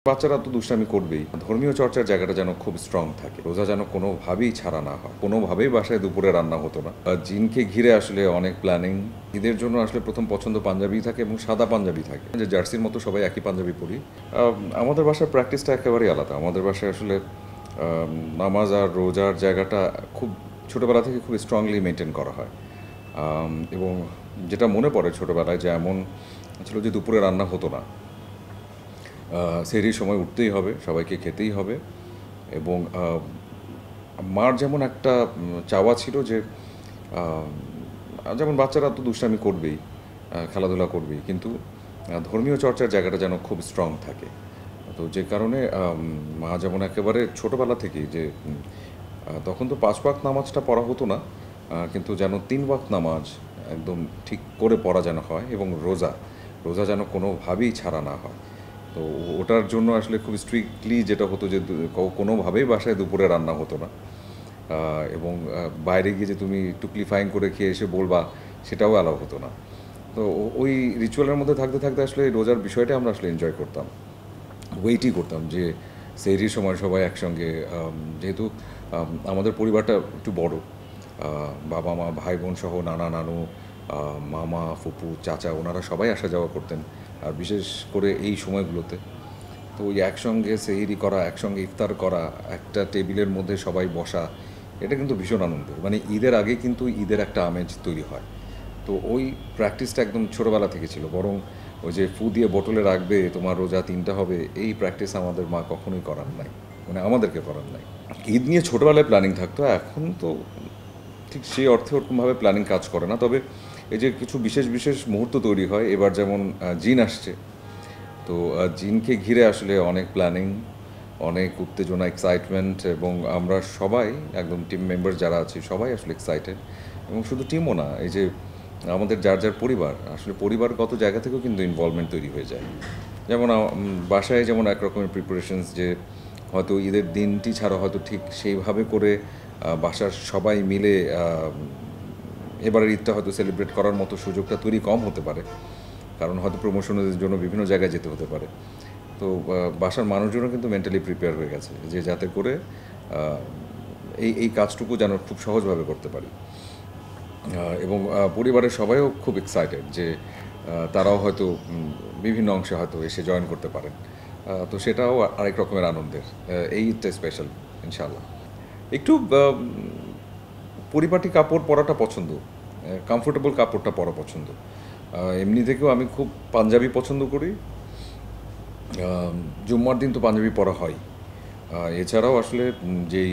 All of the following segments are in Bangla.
বাচ্চারা তো দুষ্টামি করবেই। ধর্মীয় চর্চার জায়গাটা যেন খুব স্ট্রং থাকে। রোজা যেন কোনোভাবেই ছাড়া না হয়। কোনোভাবেই বাসায় দুপুরে রান্না হতো না। জিনকে ঘিরে আসলে অনেক প্ল্যানিং। ঈদের জন্য আসলে প্রথম পছন্দ পাঞ্জাবি থাকে এবং সাদা পাঞ্জাবি থাকে। যে জার্সির মতো সবাই একই পাঞ্জাবি পরি। আমাদের বাসার প্র্যাকটিসটা একেবারেই আলাদা। আমাদের বাসায় আসলে নামাজ আর রোজার জায়গাটা খুব ছোটোবেলা থেকে খুব স্ট্রংলি মেনটেন করা হয়। এবং যেটা মনে পড়ে ছোটোবেলায় যে এমন ছিল যে দুপুরে রান্না হতো না। সেহরির সময় উঠতেই হবে, সবাইকে খেতেই হবে। এবং মার যেমন একটা চাওয়া ছিল যে যেমন বাচ্চারা তো দুষ্টামি করবেই, খেলাধুলা করবেই, কিন্তু ধর্মীয় চর্চার জায়গাটা যেন খুব স্ট্রং থাকে। তো যে কারণে মা যেমন একেবারে ছোটোবেলা থেকেই যে তখন তো ৫ ওয়াক্ত নামাজটা পড়া হতো না, কিন্তু যেন ৩ ওয়াক্ত নামাজ একদম ঠিক করে পড়া যেন হয়, এবং রোজা রোজা যেন কোনোভাবেই ছাড়া না হয়। তো ওটার জন্য আসলে খুব স্ট্রিক্টলি যেটা হতো যে কোনোভাবেই বাসায় দুপুরে রান্না হতো না। এবং বাইরে গিয়ে যে তুমি টুকলি ফাইন করে খেয়ে এসে বলবা, সেটাও অ্যালাউ হতো না। তো ওই রিচুয়ালের মধ্যে থাকতে থাকতে আসলে রোজার বিষয়টা আমরা আসলে এনজয় করতাম, ওয়েটই করতাম যে সেহরির সময় সবাই একসঙ্গে, যেহেতু আমাদের পরিবারটা একটু বড়, বাবা মা ভাই বোন সহ নানা নানু, মামা ফুপু চাচা ওনারা সবাই আসা যাওয়া করতেন, আর বিশেষ করে এই সময়গুলোতে। তো ওই একসঙ্গে সেহরি করা, একসঙ্গে ইফতার করা, একটা টেবিলের মধ্যে সবাই বসা, এটা কিন্তু ভীষণ আনন্দের। মানে ঈদের আগে কিন্তু ঈদের একটা আমেজ তৈরি হয়। তো ওই প্র্যাকটিসটা একদম ছোটোবেলা থেকে ছিল। বরং ওই যে ফু দিয়ে বোতলে রাখবে, তোমার রোজা ৩টা হবে, এই প্র্যাকটিস আমাদের মা কখনোই করার নাই, মানে আমাদেরকে করার নাই। ঈদ নিয়ে ছোটোবেলায় প্ল্যানিং থাকতো, এখন তো ঠিক সেই অর্থে ওরকমভাবে প্ল্যানিং কাজ করে না। তবে এই যে কিছু বিশেষ বিশেষ মুহূর্ত তৈরি হয়, এবার যেমন জিন আসছে, তো জিনকে ঘিরে আসলে অনেক প্ল্যানিং, অনেক উত্তেজনা, এক্সাইটমেন্ট, এবং আমরা সবাই একদম টিম মেম্বার যারা আছি সবাই আসলে এক্সাইটেড। এবং শুধু টিমও না, এই যে আমাদের যার যার পরিবার, আসলে পরিবারগত জায়গা থেকেও কিন্তু ইনভলভমেন্ট তৈরি হয়ে যায়। যেমন বাসায় যেমন এক রকমের প্রিপারেশনস, যে হয়তো ঈদের দিনটি ছাড়া হয়তো ঠিক সেইভাবে করে বাসার সবাই মিলে এবারের ঈদটা হয়তো সেলিব্রেট করার মতো সুযোগটা তৈরি কম হতে পারে, কারণ হয়তো প্রমোশনের জন্য বিভিন্ন জায়গায় যেতে হতে পারে। তো বাসার মানুষজনও কিন্তু মেন্টালি প্রিপেয়ার হয়ে গেছে যে যাতে করে এই কাজটুকু যেন খুব সহজভাবে করতে পারি। এবং পরিবারের সবাইও খুব এক্সাইটেড যে তারাও হয়তো বিভিন্ন অংশে হয়তো এসে জয়েন করতে পারেন। তো সেটাও আরেক রকমের আনন্দের। এই ঈদটা স্পেশাল ইনশাআল্লাহ। একটু পরিপাটি কাপড় পরাটা পছন্দ, কমফোর্টেবল কাপড়টা পরা পছন্দ। এমনি থেকেও আমি খুব পাঞ্জাবি পছন্দ করি। জুম্মার দিন তো পাঞ্জাবি পরা হয়। এছাড়াও আসলে যেই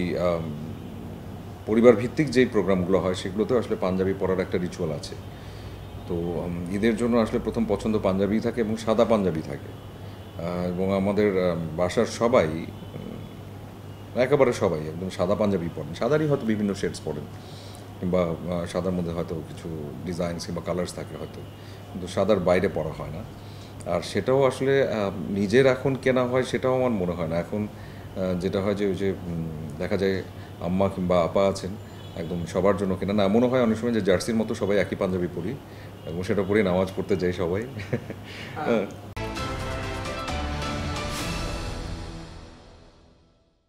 পরিবার ভিত্তিক যেই প্রোগ্রামগুলো হয় সেগুলোতেও আসলে পাঞ্জাবি পরার একটা রিচুয়াল আছে। তো ঈদের জন্য আসলে প্রথম পছন্দ পাঞ্জাবি থাকে এবং সাদা পাঞ্জাবি থাকে। এবং আমাদের বাসার সবাই, একেবারে সবাই একদম সাদা পাঞ্জাবি পরেন। সাদারই হয়তো বিভিন্ন শেডস পরেন, কিংবা সাদার মধ্যে হয়তো কিছু ডিজাইনস কিংবা কালার্স থাকে হয়তো, কিন্তু সাদার বাইরে পরা হয় না। আর সেটাও আসলে নিজের এখন কেনা হয় সেটাও আমার মনে হয় না এখন। যেটা হয় যে ওই যে দেখা যায় আম্মা কিংবা আপা আছেন, একদম সবার জন্য কেনা না। মনে হয় অনেক সময় যে জার্সির মতো সবাই একই পাঞ্জাবি পরি, এবং সেটা পরেই নামাজ পড়তে যাই সবাই।